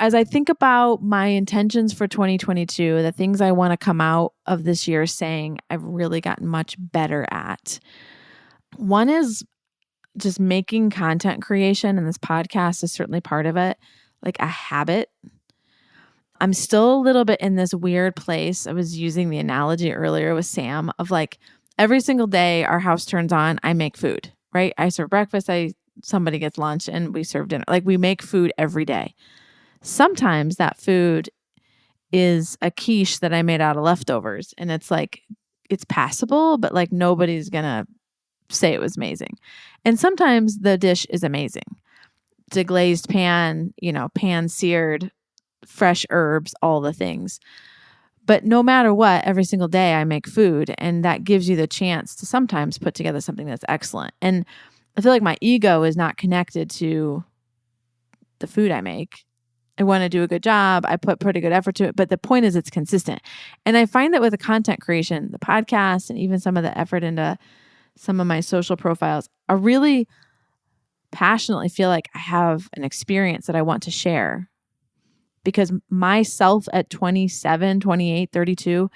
as I think about my intentions for 2022, the things I want to come out of this year saying I've really gotten much better at. One is just making content creation, and this podcast is certainly part of it, like a habit. I'm still a little bit in this weird place. I was using the analogy earlier with Sam of like every single day our house turns on, I make food, right? I serve breakfast, somebody gets lunch, and we serve dinner. Like we make food every day. Sometimes that food is a quiche that I made out of leftovers, and it's like it's passable, but like nobody's gonna say it was amazing. And sometimes the dish is amazing. Deglazed pan, pan seared, fresh herbs, all the things. But no matter what, every single day I make food, and that gives you the chance to sometimes put together something that's excellent. And I feel like my ego is not connected to the food I make. I want to do a good job. I put pretty good effort to it. But the point is it's consistent. And I find that with the content creation, the podcast, and even some of the effort into some of my social profiles, I really passionately feel like I have an experience that I want to share. Because myself at 27, 28, 32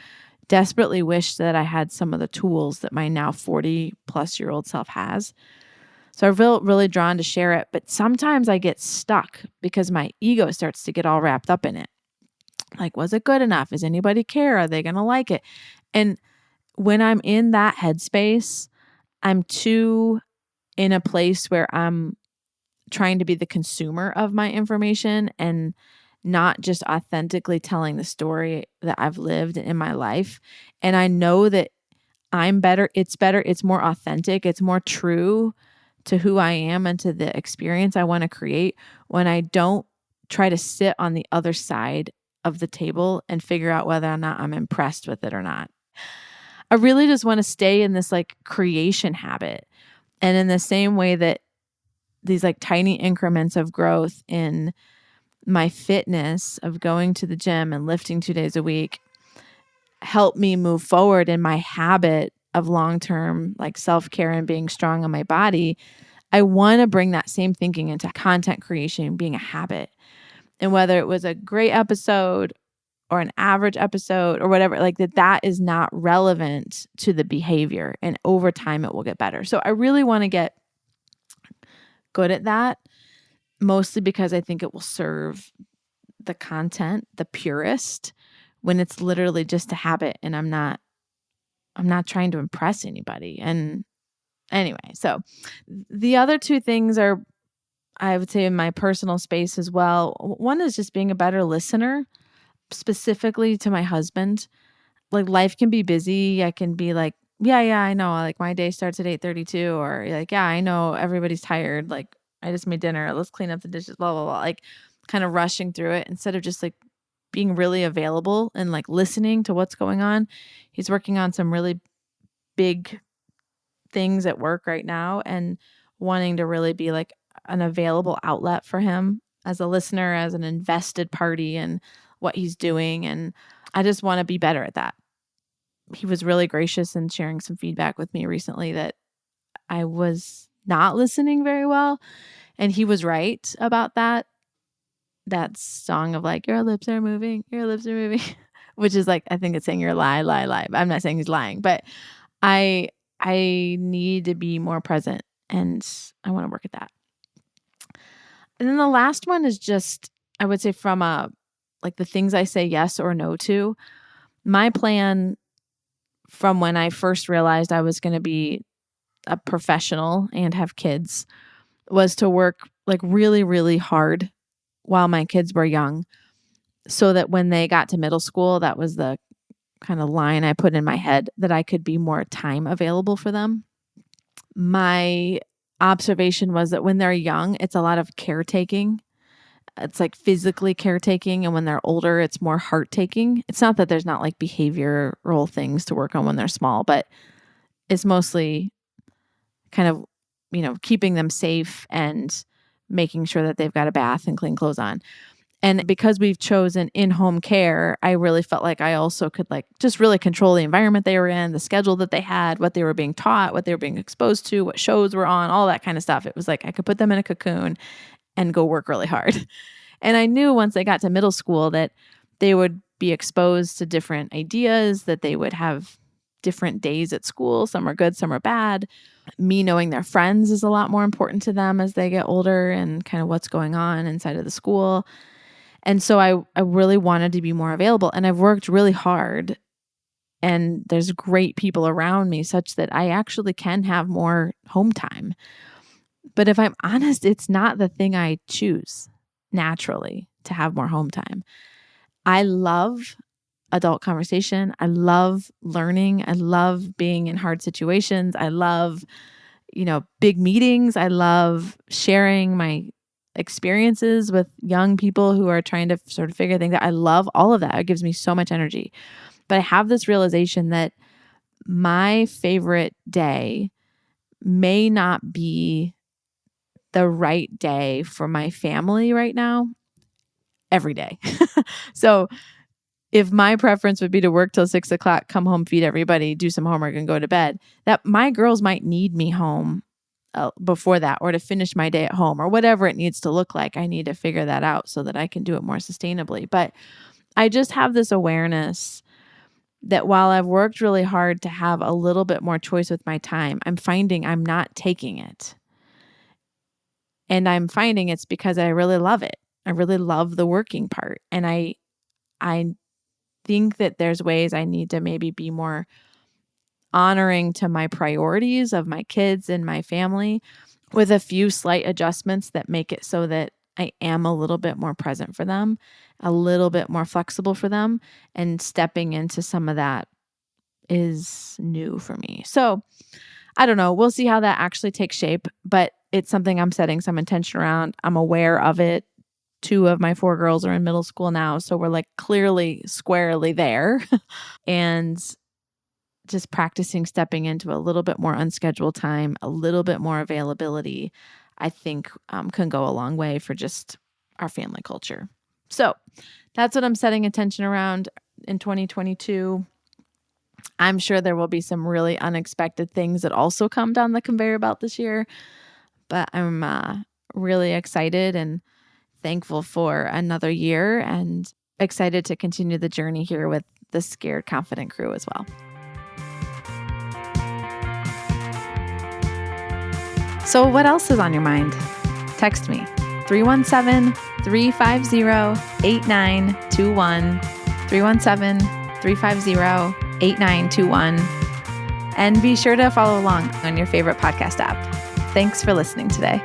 desperately wish that I had some of the tools that my now 40 plus year old self has. So I feel really drawn to share it, but sometimes I get stuck because my ego starts to get all wrapped up in it. Like, was it good enough? Does anybody care? Are they going to like it? And when I'm in that headspace, I'm too in a place where I'm trying to be the consumer of my information and not just authentically telling the story that I've lived in my life. And I know that I'm better. It's more authentic. It's more true to who I am and to the experience I want to create when I don't try to sit on the other side of the table and figure out whether or not I'm impressed with it or not. I really just want to stay in this like creation habit. And in the same way that these like tiny increments of growth in my fitness of going to the gym and lifting 2 days a week help me move forward in my habit of long-term like self-care and being strong on my body, I want to bring that same thinking into content creation being a habit. And whether it was a great episode or an average episode or whatever, like that is not relevant to the behavior. And over time, it will get better. So I really want to get good at that, mostly because I think it will serve the content, the purist, when it's literally just a habit and I'm not trying to impress anybody. And anyway, so the other two things are, I would say, in my personal space as well. One is just being a better listener, specifically to my husband. Like life can be busy. I can be like, yeah, I know. Like my day starts at 8:32, or like, yeah, I know everybody's tired. Like I just made dinner. Let's clean up the dishes, blah, blah, blah. Like kind of rushing through it instead of just like being really available and like listening to what's going on. He's working on some really big things at work right now and wanting to really be like an available outlet for him as a listener, as an invested party in what he's doing. And I just want to be better at that. He was really gracious in sharing some feedback with me recently that I was not listening very well. And he was right about that. That song of like, your lips are moving, which is like, I think it's saying you're lie. I'm not saying he's lying, but I need to be more present and I want to work at that. And then the last one is just, I would say from like the things I say yes or no to. My plan from when I first realized I was going to be a professional and have kids was to work like really, really hard while my kids were young, so that when they got to middle school, that was the kind of line I put in my head, that I could be more time available for them. My observation was that when they're young, it's a lot of caretaking. It's like physically caretaking. And when they're older, it's more heart taking. It's not that there's not like behavioral things to work on when they're small, but it's mostly kind of, keeping them safe and making sure that they've got a bath and clean clothes on. And because we've chosen in-home care, I really felt like I also could like just really control the environment they were in, the schedule that they had, what they were being taught, what they were being exposed to, what shows were on, all that kind of stuff. It was like I could put them in a cocoon and go work really hard. And I knew once they got to middle school that they would be exposed to different ideas, that they would have different days at school. Some are good, some are bad. Me knowing their friends is a lot more important to them as they get older and kind of what's going on inside of the school. And so I really wanted to be more available, and I've worked really hard, and there's great people around me such that I actually can have more home time. But if I'm honest, it's not the thing I choose naturally to have more home time. I love adult conversation. I love learning. I love being in hard situations. I love, big meetings. I love sharing my experiences with young people who are trying to sort of figure things out. I love all of that. It gives me so much energy. But I have this realization that my favorite day may not be the right day for my family right now every day. So if my preference would be to work till 6:00, come home, feed everybody, do some homework, and go to bed, that my girls might need me home before that, or to finish my day at home, or whatever it needs to look like. I need to figure that out so that I can do it more sustainably. But I just have this awareness that while I've worked really hard to have a little bit more choice with my time, I'm finding I'm not taking it. And I'm finding it's because I really love it. I really love the working part. And I think that there's ways I need to maybe be more honoring to my priorities of my kids and my family, with a few slight adjustments that make it so that I am a little bit more present for them, a little bit more flexible for them, and stepping into some of that is new for me. So I don't know. We'll see how that actually takes shape, but it's something I'm setting some intention around. I'm aware of it. 2 of my 4 girls are in middle school now, so we're like clearly squarely there. And just practicing stepping into a little bit more unscheduled time, a little bit more availability, I think can go a long way for just our family culture. So that's what I'm setting attention around in 2022. I'm sure there will be some really unexpected things that also come down the conveyor belt this year, but I'm really excited and thankful for another year, and excited to continue the journey here with the Scared Confident crew as well. So what else is on your mind? Text me, 317-350-8921, 317-350-8921, and be sure to follow along on your favorite podcast app. Thanks for listening today.